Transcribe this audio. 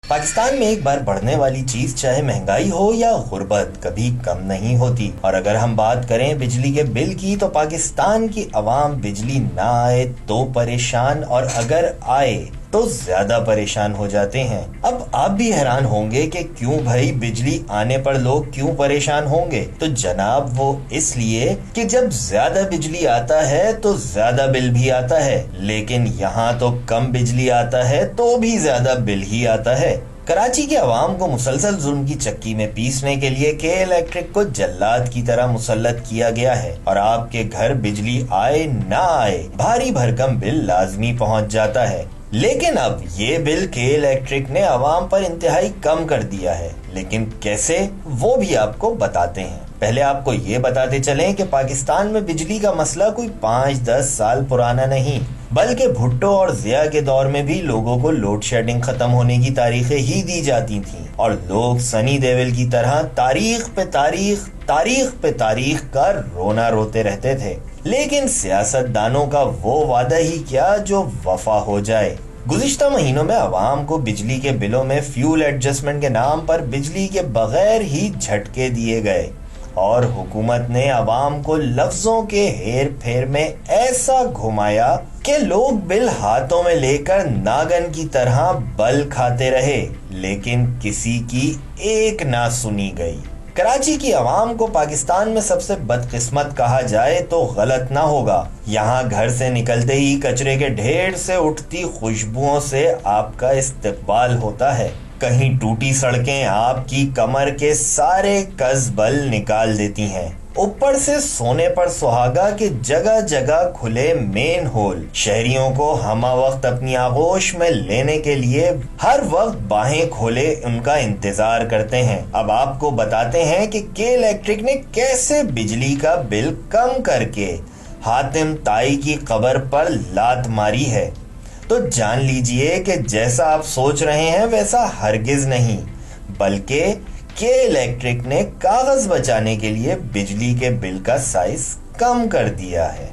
پاکستان میں ایک بار بڑھنے والی چیز چاہے مہنگائی ہو یا غربت کبھی کم نہیں ہوتی، اور اگر ہم بات کریں بجلی کے بل کی تو پاکستان کی عوام بجلی نہ آئے تو پریشان، اور اگر آئے تو زیادہ پریشان ہو جاتے ہیں۔ اب آپ بھی حیران ہوں گے کہ کیوں بھائی بجلی آنے پر لوگ کیوں پریشان ہوں گے؟ تو جناب وہ اس لیے کہ جب زیادہ بجلی آتا ہے تو زیادہ بل بھی آتا ہے، لیکن یہاں تو کم بجلی آتا ہے تو بھی زیادہ بل ہی آتا ہے۔ کراچی کے عوام کو مسلسل ظلم کی چکی میں پیسنے کے لیے کے الیکٹرک کو جلاد کی طرح مسلط کیا گیا ہے، اور آپ کے گھر بجلی آئے نہ آئے بھاری بھرکم بل لازمی پہنچ جاتا ہے۔ لیکن اب یہ بل کے الیکٹرک نے عوام پر انتہائی کم کر دیا ہے، لیکن کیسے وہ بھی آپ کو بتاتے ہیں۔ پہلے آپ کو یہ بتاتے چلیں کہ پاکستان میں بجلی کا مسئلہ کوئی 5-10 سال پرانا نہیں، بلکہ بھٹو اور ضیاء کے دور میں بھی لوگوں کو لوڈ شیڈنگ ختم ہونے کی تاریخیں ہی دی جاتی تھیں، اور لوگ سنی دیول کی طرح تاریخ پہ تاریخ کا رونا روتے رہتے تھے، لیکن سیاست دانوں کا وہ وعدہ ہی کیا جو وفا ہو جائے۔ گزشتہ مہینوں میں عوام کو بجلی کے بلوں میں فیول ایڈجسٹمنٹ کے نام پر بجلی کے بغیر ہی جھٹکے دیے گئے، اور حکومت نے عوام کو لفظوں کے ہیر پھیر میں ایسا گھمایا کہ لوگ بل ہاتھوں میں لے کر ناگن کی طرح بل کھاتے رہے، لیکن کسی کی ایک نہ سنی گئی۔ کراچی کی عوام کو پاکستان میں سب سے بدقسمت کہا جائے تو غلط نہ ہوگا۔ یہاں گھر سے نکلتے ہی کچرے کے ڈھیر سے اٹھتی خوشبوؤں سے آپ کا استقبال ہوتا ہے۔ کہیں ٹوٹی سڑکیں آپ کی کمر کے سارے کزبل نکال دیتی ہیں، اوپر سے سونے پر سہاگا کے جگہ جگہ کھلے مین ہول شہریوں کو ہمہ وقت اپنی آغوش میں لینے کے لیے ہر وقت باہیں کھولے ان کا انتظار کرتے ہیں۔ اب آپ کو بتاتے ہیں کہ کے الیکٹرک نے کیسے بجلی کا بل کم کر کے حاتم طائی کی قبر پر لات ماری ہے، تو جان لیجئے کہ جیسا آپ سوچ رہے ہیں ویسا ہرگز نہیں، بلکہ کے الیکٹرک نے کاغذ بچانے کے لیے بجلی کے بل کا سائز کم کر دیا ہے۔